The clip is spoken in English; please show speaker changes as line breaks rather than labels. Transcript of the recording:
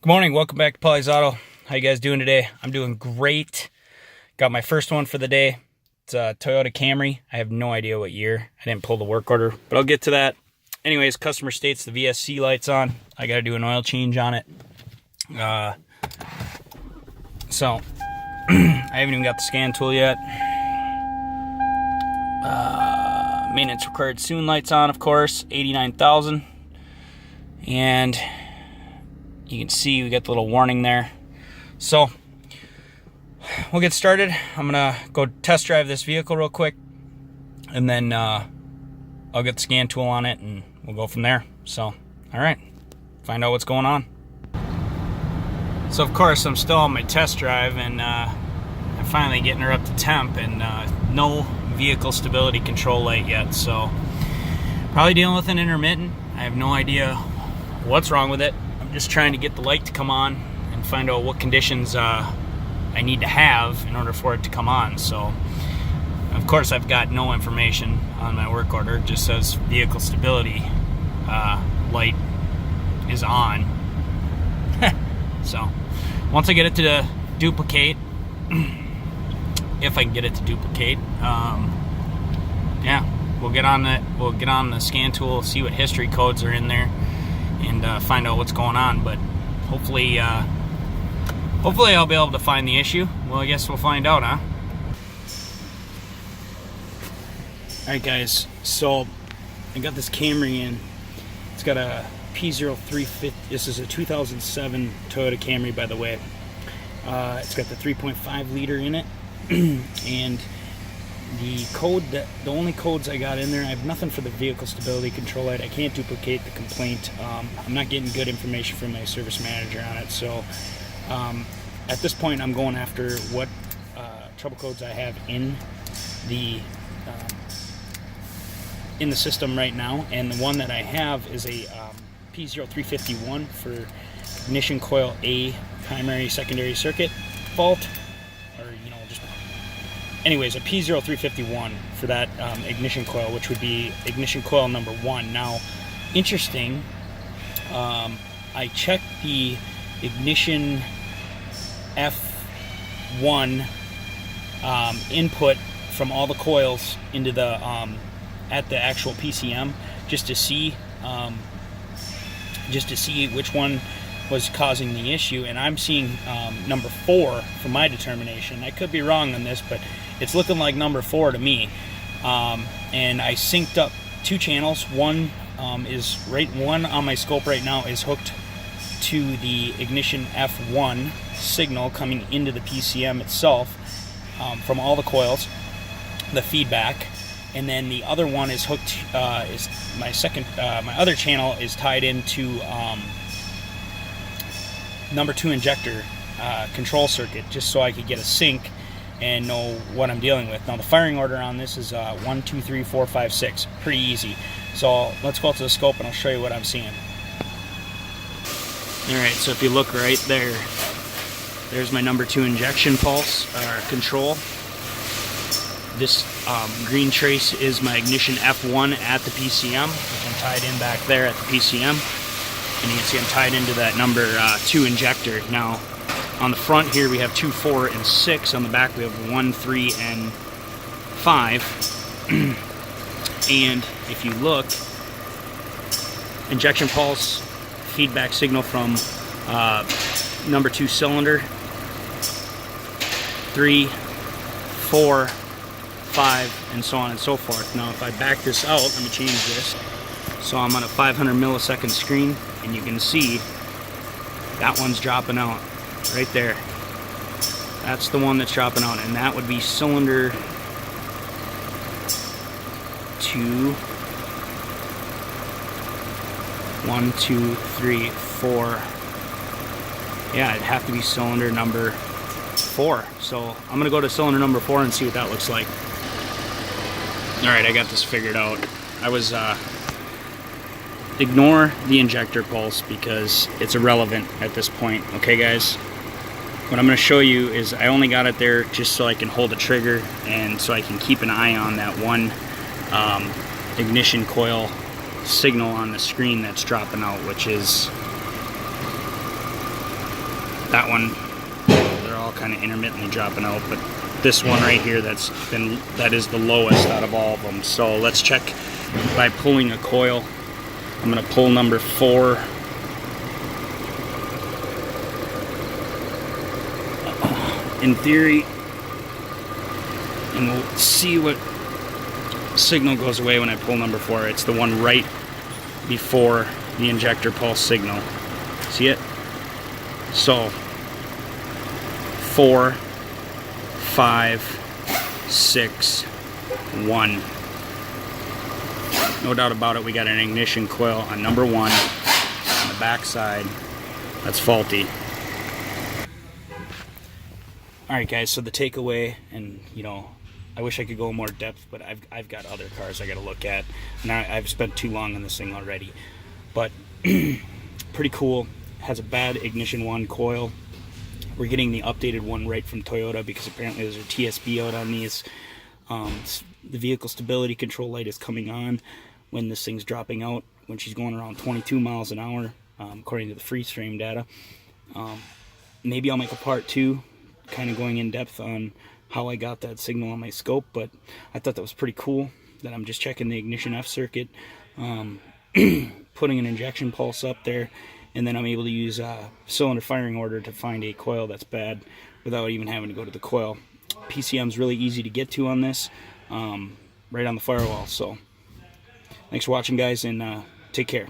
Good morning, welcome back to PAULY'S Auto. How you guys doing today? I'm doing great. Got my first one for the day. It's a Toyota Camry. I have no idea what year. I didn't pull the work order, but I'll get to that. Anyways, customer states the VSC light's on. I gotta do an oil change on it. So, I haven't even got the scan tool yet. Maintenance required soon light's on, of course, 89,000. And you can see we got the little warning there. So we'll get started. I'm gonna go test drive this vehicle real quick, and then I'll get the scan tool on it and we'll go from there. So, all right, find out what's going on. So of course I'm still on my test drive, and I'm finally getting her up to temp, and no vehicle stability control light yet. So probably dealing with an intermittent. I have no idea what's wrong with it. I'm just trying to get the light to come on and find out what conditions I need to have in order for it to come on. So of course I've got no information on my work order. It just says vehicle stability light is on. So once I get it to duplicate, if I can get it to duplicate, yeah, we'll get on the scan tool, see what history codes are in there, and find out what's going on. But hopefully I'll be able to find the issue. Well, I guess we'll find out, huh? Alright guys, so I got this Camry in. It's got a P0351. This is a 2007 Toyota Camry, by the way. It's got the 3.5 liter in it. And the only codes I got in there, I have nothing for the vehicle stability control light. I can't duplicate the complaint. I'm not getting good information from my service manager on it. So at this point I'm going after what trouble codes I have in the system right now, and the one that I have is a P0351 for ignition coil A primary secondary circuit fault, or just anyways, a P0351 for that ignition coil, which would be ignition coil number 1. Now, interesting, I checked the ignition F1 input from all the coils into the at the actual PCM, just to see which one was causing the issue, and I'm seeing number 4 for my determination. I could be wrong on this, but it's looking like number 4 to me. And I synced up 2 channels. One on my scope right now is hooked to the ignition F1 signal coming into the PCM itself from all the coils, the feedback. And then the other one is hooked, is my other channel is tied into number 2 injector control circuit, just so I could get a sync and know what I'm dealing with. Now the firing order on this is 1, 2, 3, 4, 5, 6. Pretty easy. So let's go out to the scope and I'll show you what I'm seeing. Alright, so if you look right there, there's my number 2 injection pulse control. This green trace is my ignition F1 at the PCM, which I'm tied in back there at the PCM. And you can see I'm tied into that number 2 injector. Now, on the front here we have 2, 4, and 6. On the back we have 1, 3, and 5. And if you look, injection pulse, feedback signal from number 2 cylinder, 3, 4, 5, and so on and so forth. Now if I back this out, let me change this. So I'm on a 500 millisecond screen, and you can see that one's dropping out right there. That's the one that's dropping out, and that would be cylinder 2, 1, 2, 3, 4. Yeah, it'd have to be cylinder number 4. So I'm gonna go to cylinder number 4 and see what that looks like. Alright, I got this figured out. Ignore the injector pulse because it's irrelevant at this point. Okay guys, what I'm going to show you is I only got it there just so I can hold the trigger and so I can keep an eye on that one ignition coil signal on the screen that's dropping out, which is That one, they're all kind of intermittently dropping out, but this one right here, that is the lowest out of all of them. So let's check by pulling a coil. I'm going to pull number 4. In theory, and we'll see what signal goes away when I pull number 4. It's the one right before the injector pulse signal. See it? So 4, 5, 6, 1. No doubt about it, we got an ignition coil on number 1 on the back side. That's faulty. Alright guys, so the takeaway, and you know, I wish I could go more depth, but I've got other cars I gotta look at, and I've spent too long on this thing already. But pretty cool. Has a bad ignition 1 coil. We're getting the updated one right from Toyota because apparently there's a TSB out on these. The vehicle stability control light is coming on when this thing's dropping out, when she's going around 22 miles an hour, according to the freeze frame data. Maybe I'll make a part 2, kind of going in depth on how I got that signal on my scope, but I thought that was pretty cool that I'm just checking the ignition F circuit, putting an injection pulse up there, and then I'm able to use cylinder firing order to find a coil that's bad without even having to go to the coil. PCM's really easy to get to on this, right on the firewall. So thanks for watching guys, and take care.